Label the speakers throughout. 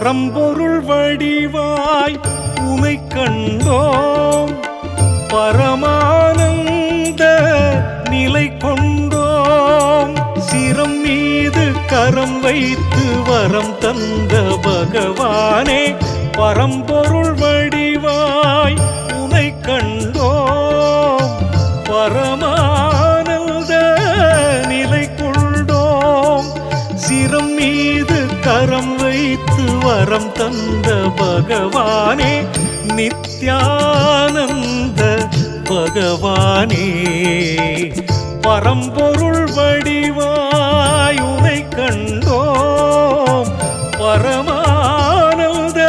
Speaker 1: பரம்பொருள் வடிவாய் உனை கண்டோம், பரமானந்த நிலை கொண்டோம். சிரம் மீது கரம் வைத்து வரம் தந்த பகவானே, பரம்பொருள் வடிவாய் உனை கண்டோம், பரமானந்த நிலை கொண்டோம். சிரம் மீது கரம் வைத்து வரம் தந்த பகவானே, நித்யானந்த பகவானே, பரம்பொருள் வடிவாய் உனை கண்டோம், பரமானந்த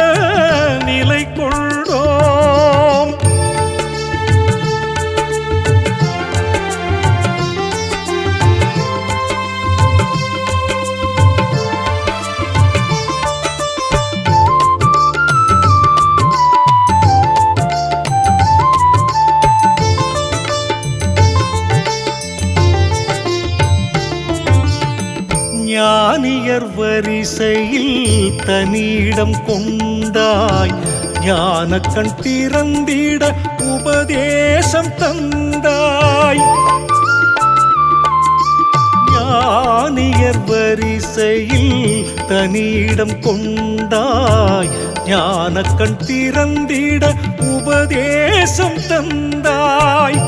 Speaker 1: நிலை கொண்டோம். ஞானியர் வரிசையில் தனியிடம் கொண்டாய், ஞான கண் திறந்திட உபதேசம் தந்தாய். ஞானியர் வரிசையில் தனியிடம் கொண்டாய், ஞான கண் திறந்திட உபதேசம் தந்தாய்.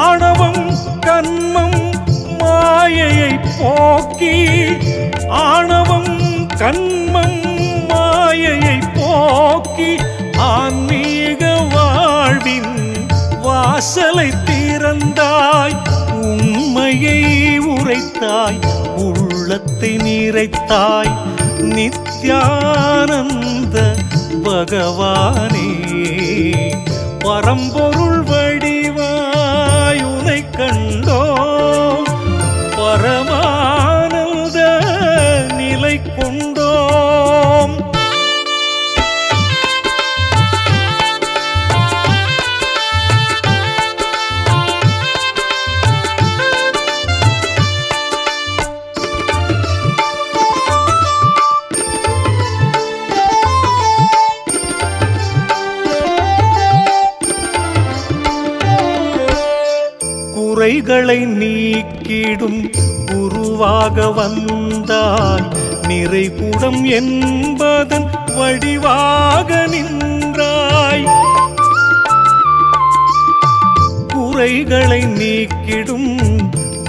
Speaker 1: ஆணவம் கன்மம் மாயையை போக்கி, ஆணவம் கன்மம் மாயையை போக்கி, ஆன்மீக வாழ்வின் வாசலை திறந்தாய். உண்மையை உரைத்தாய், உள்ளத்தை நிறைத்தாய். நித்யானந்த பகவானே, பரம்பொருள் வடிவாய் உனை கண்டோம், பரமானந்த நிலை கொண்டோம். குறைகளை நீக்கிடும் குருவாக வந்தாய், நிறைகுடம் என்பதன் வடிவாக நின்றாய். குறைகளை நீக்கிடும்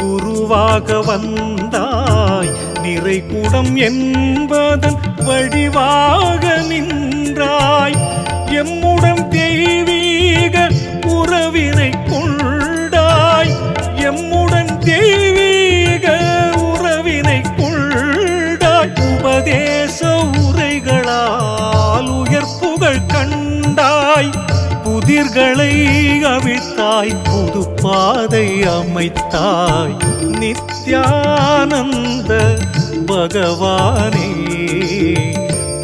Speaker 1: குருவாக வந்தாய், நிறைகுடம் என்பதன் வடிவாக நின்றாய். எம்முடன் தெய்வீக உறவினை கொண்டாய், எம்முடன் தெய்வீக உறவினை கொண்டாய். உபதேச உரைகளால் உயர்ப்புகள் கண்டாய், புதிர்களை அவிழ்த்தாய், புது பாதை அமைத்தாய். நித்யானந்த பகவானே,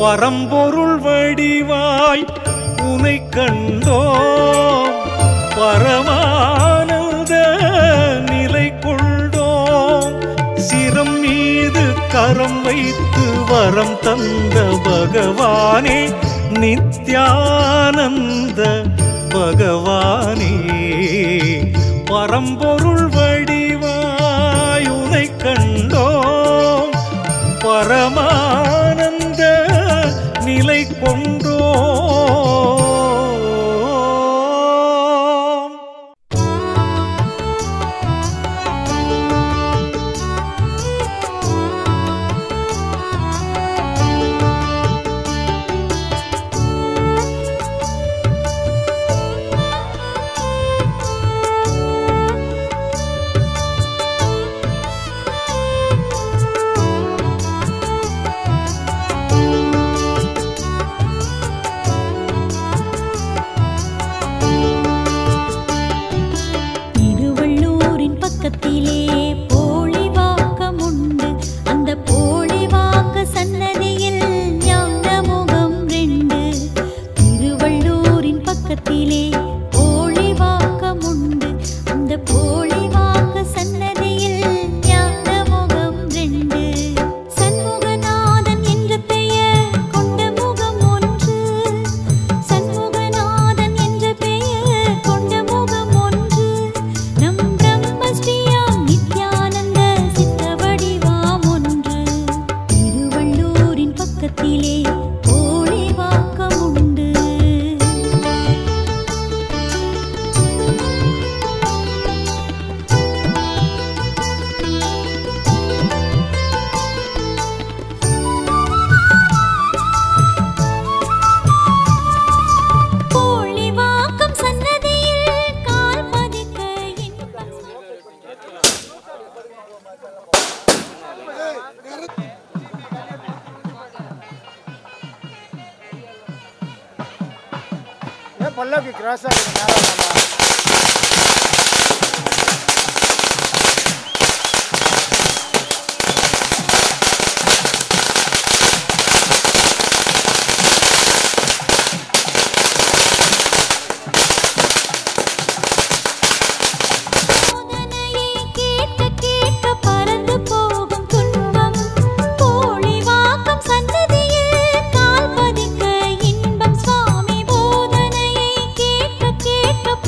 Speaker 1: பரம்பொருள் வடிவாய் உனை கண்டோம், பரமானந்த நிலை கொண்டோம். சிரம் மீது கரம் வைத்து வரம் தந்த பகவானே, நித்யானந்த பகவானே, பரம்பொருள் வடிவாய் உனை கண்டோம், பரமானந்த நிலை கொண்டோம்.
Speaker 2: பல்லவி கிராஸ் ஆகுது நேரம்.
Speaker 3: கேட்ட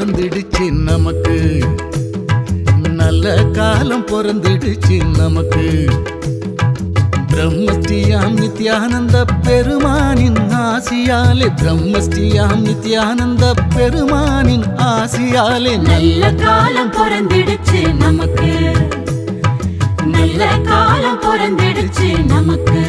Speaker 3: பிறந்திடுச்சு நமக்கு, நல்ல காலம் பிறந்திடுச்சு நமக்கு. பிரம்மஸ்ரீயாம் நித்யானந்த பெருமானின் ஆசியாலே, பிரம்மஸ்ரீயாம் நித்யானந்த பெருமானின் ஆசியாலே
Speaker 4: நல்ல காலம் பிறந்திடுச்சு நமக்கு, நல்ல காலம் பிறந்திடுச்சு நமக்கு.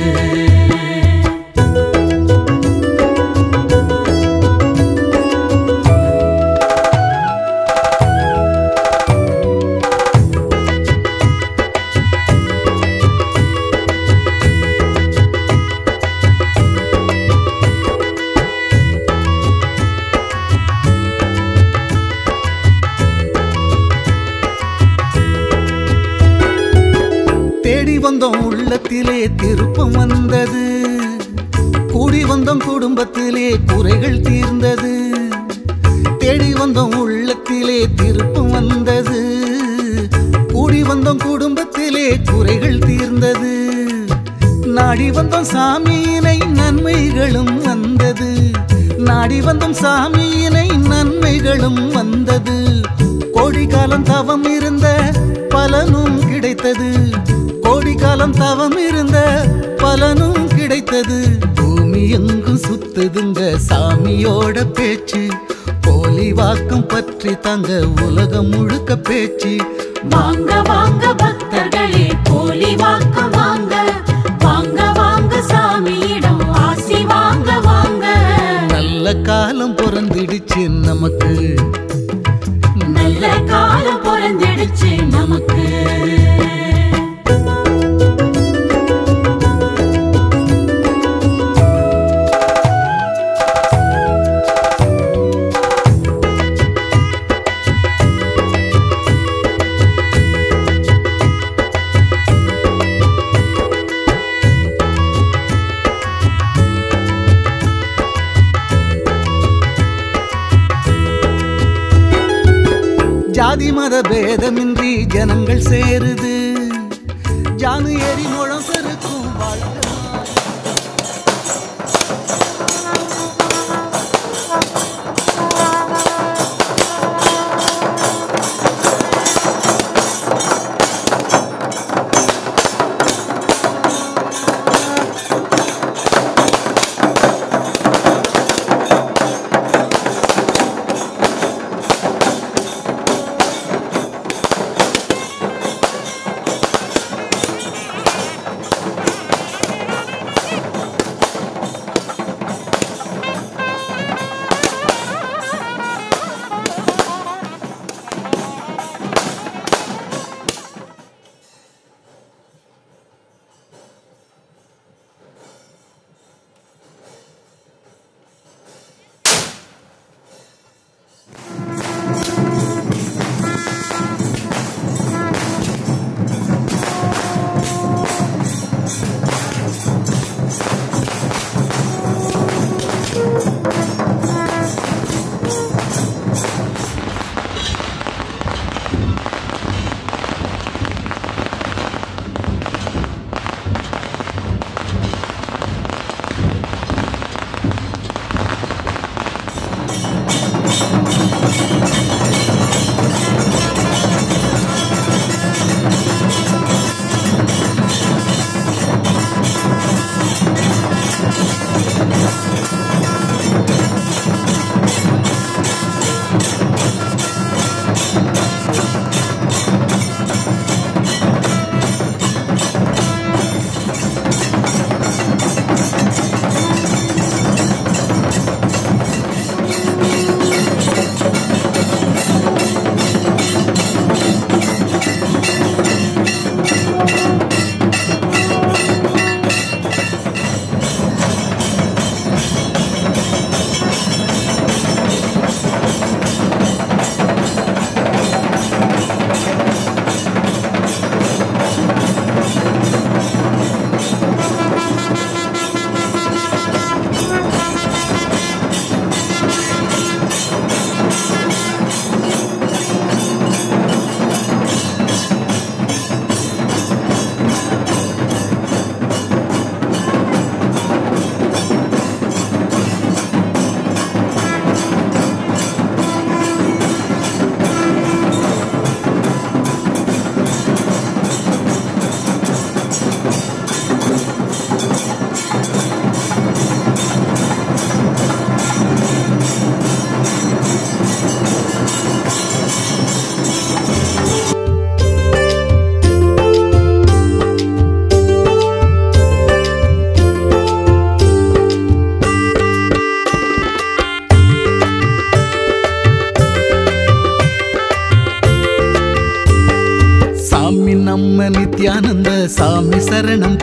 Speaker 3: தேடி வந்தோம் உள்ளத்திலே திருப்பம் வந்தது, கூடி வந்தோம் குடும்பத்திலே குறைகள் தீர்ந்தது. தேடி வந்தோம் உள்ளத்திலே திருப்பம் வந்தது, கூடி வந்தோம் குடும்பத்திலே குறைகள் தீர்ந்தது. நாடி வந்தோம் சாமியினை நன்மைகளும் வந்தது, நாடி வந்தோம் சாமியினை நன்மைகளும் வந்தது. கோடி காலம் தவம் இருந்த பலனும் கிடைத்தது, கோடி காலம் தவம் இருந்த பலனும் கிடைத்தது. பூமி எங்கும் சுத்துதுங்க சாமியோட பேச்சு, போலி வாக்கம் பற்றி தங்க உலகம் முழுக்க பேச்சு.
Speaker 4: வாங்க வாங்க பக்தர்களே போலி வாக்கம் வாங்க, வாங்க வாங்க சாமியிடம் ஆசி வாங்க வாங்க.
Speaker 3: நல்ல காலம் பிறந்திடுச்சு நமக்கு,
Speaker 4: நல்ல காலம் பிறந்திடுச்சு நமக்கு.
Speaker 3: ஜாதி மத பேதமின்றி ஜனங்கள் சேருது, ஜானு ஏறி முழம் பெருக்கும் வாழ்க்கை.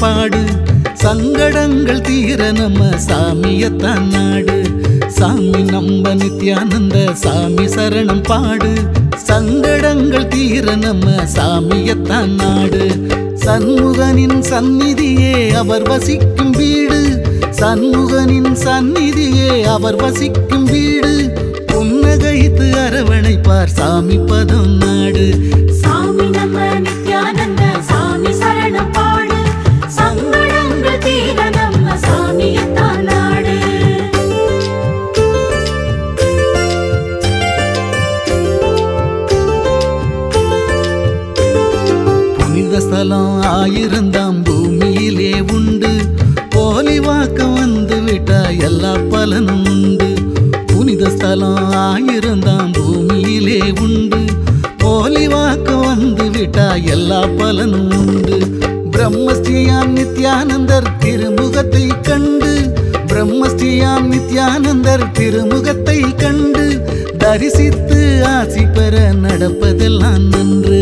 Speaker 3: பாடு சங்கடங்கள் தீர நம்ம சாமியத்தான் நாடு சாமி நம்ம நித்யானந்த சாமி சரணம் பாடு சங்கடங்கள் தீர நம்ம சாமியத்தான் நாடு சண்முகனின் சந்நிதியே அவர் வசிக்கும் வீடு சண்முகனின் சந்நிதியே அவர் வசிக்கும் வீடு புன்னகைத்து அரவணைப்பார் சாமி பதம் நாடு
Speaker 4: சாமி நம்ம நித்யானந்த சாமி சரணம் பாடு சங்கடங்கள் தீர நம்ம சாமியத்தான் நாடு
Speaker 3: புனித ஸ்தலம் 1000 பூமியிலே உண்டு போலி வாக்கம் வந்து விட்டா எல்லா பலனும் உண்டு புனித ஸ்தலம் 1000 பூமியிலே உண்டு போலி வாக்கம் வந்து விட்டா எல்லா பலனும் உண்டு பிரம்மஸ்ரீயாம் நித்யானந்தர் திருமுகத்தை கண்டு பிரம்மஸ்ரீயாம் நித்யானந்தர் திருமுகத்தை கண்டு தரிசித்து ஆசி பெற நடப்பதெல்லாம் நன்று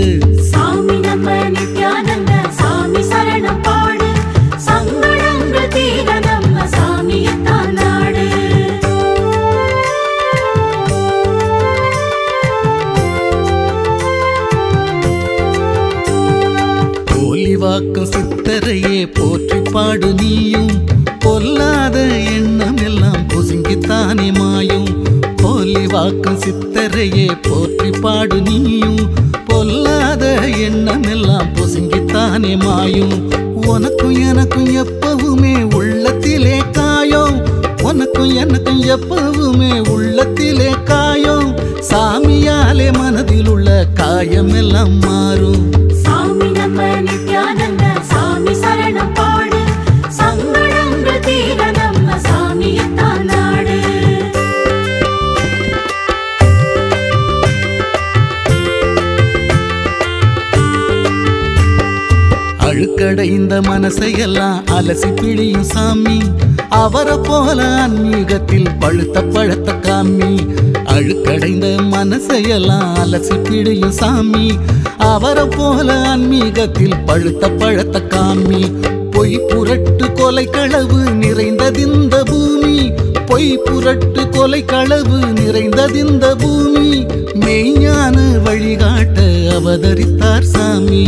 Speaker 4: சாமி நம்ம நித்யானந்த சாமி சரணம் பாடு சங்கடங்கள் தீர நம்ம சாமியத்தான் நாடு
Speaker 3: போலி வாக்கம் சித்தரையே போற்றி பாடு நீயும் பொல்லாத எண்ணம் எல்லாம் பொசுங்கித்தானே மாயும் போலி வாக்கம் சித்தரையே போற்றி பாடு நீயும் பொல்லாத எண்ணம் எல்லாம் பொசுங்கித்தானே மாயும் உனக்கும் எனக்கும் எப்பவுமே உள்ளத்திலே காயம் உனக்கும் எனக்கும் எப்பவுமே உள்ளத்திலே காயம் சாமியாலே மனதில் உள்ள காயம் எல்லாம் மாறும்
Speaker 4: சாமி நம்ம நித்யானந்த சாமி சரணம் பாடு சங்கடங்கள் தீர நம்ம சாமியத்தான் நாடு
Speaker 3: அழுக்கடைந்த மனசையெல்லாம் அலசி பிழியும் சாமி அவரை போல ஆன்மீகத்தில் பழுத்த பழத்த காமி அழுக்கடைந்த மனசையெல்லாம் அலசி பிழியும் சாமி அவரை போல ஆன்மீகத்தில் பழுத்த பழத்த காமி பொய் புரட்டு கொலை களவு நிறைந்ததிந்த பூமி பொய் புரட்டு கொலை களவு நிறைந்ததிந்த பூமி மெய்ஞான வழிகாட்ட அவதரித்தார் சாமி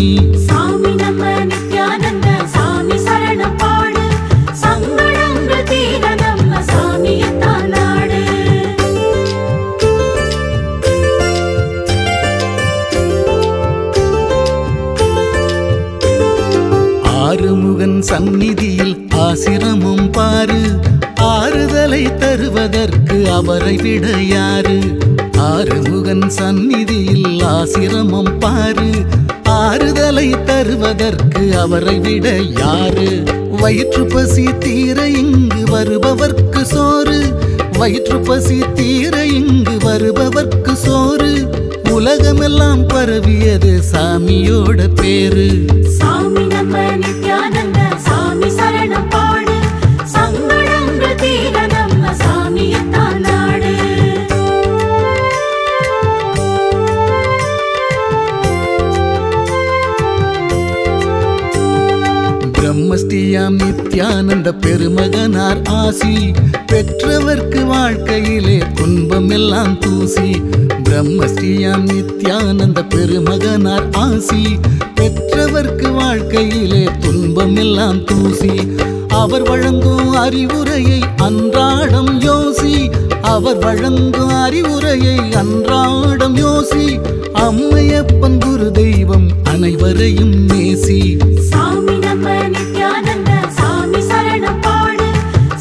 Speaker 4: சாமி நம்ம நித்யானந்த சாமி சரணம் பாடு சங்கடங்கள் தீர நம்ம சாமியத்தான் நாடு
Speaker 3: ஆறுமுகன் சந்நிதியில் ஆசிரமம் பாரு ஆறுதலை தருவதற்கு அவரை விட யாரு ஆறுமுகன் சந்நிதியில் ஆசிரமம் பாரு ஆறுதலை தருவதற்கு அவரை விட யாரு வயிற்று பசி தீர இங்கு வருபவர்க்கு சோறு வயிற்று பசி தீர இங்கு வருபவர்க்கு சோறு உலகமெல்லாம் பரவியது சாமியோட பேரு
Speaker 4: சாமி நம்ம நித்யானந்த சாமி சரணம் பாடு சங்கடங்கள் தீர நம்ம சாமியத்தான் நாடு
Speaker 3: பிரம்மஸ்ரீயாம் நித்யானந்த பெருமகனார் ஆசி பெற்றவர்க்கு வாழ்க்கையிலே துன்பம் எல்லாம் தூசி பிரம்மஸ்ரீயாம் நித்யானந்த பெருமகனார் ஆசி பெற்றவர்க்கு வாழ்க்கையிலே துன்பம் எல்லாம் தூசி அவர் வழங்கும் அறிவுரையை அன்றாடம் யோசி அவர் வழங்கும் அறிவுரையை அன்றாடம் யோசி அம்மையப்பன் குரு தெய்வம் அனைவரையும் நேசி
Speaker 4: சாமி நம்ம நித்யானந்த சாமி சரணம் பாடு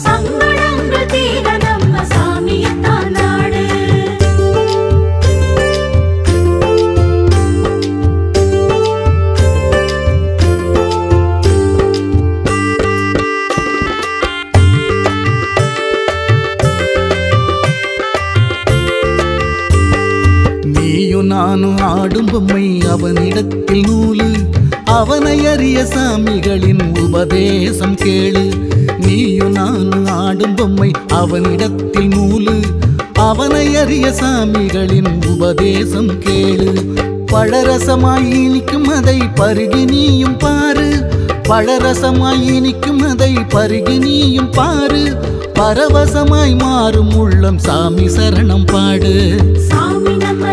Speaker 4: சங்கடங்கள் தீர நம்ம சாமியத்தான் நாடு
Speaker 3: நீயும் நானும் ஆடும் பொம்மை அவனிடத்தில் நூலு அவனை அறிய சாமிகளின் உபதேசம் கேளு நீயும் நானும் ஆடும் பொம்மை அவனிடத்தில் நூலு அவனை அறிய சாமிகளின் உபதேசம் கேளு பழரசமாய் இனிக்கும் அதை பருகி நீயும் பாரு பழரசமாய் இனிக்கும் அதை பருகி நீயும் பாரு பரவசமாய் மாறும் உள்ளம் சாமி சரணம் பாடு
Speaker 4: சாமி நம்ம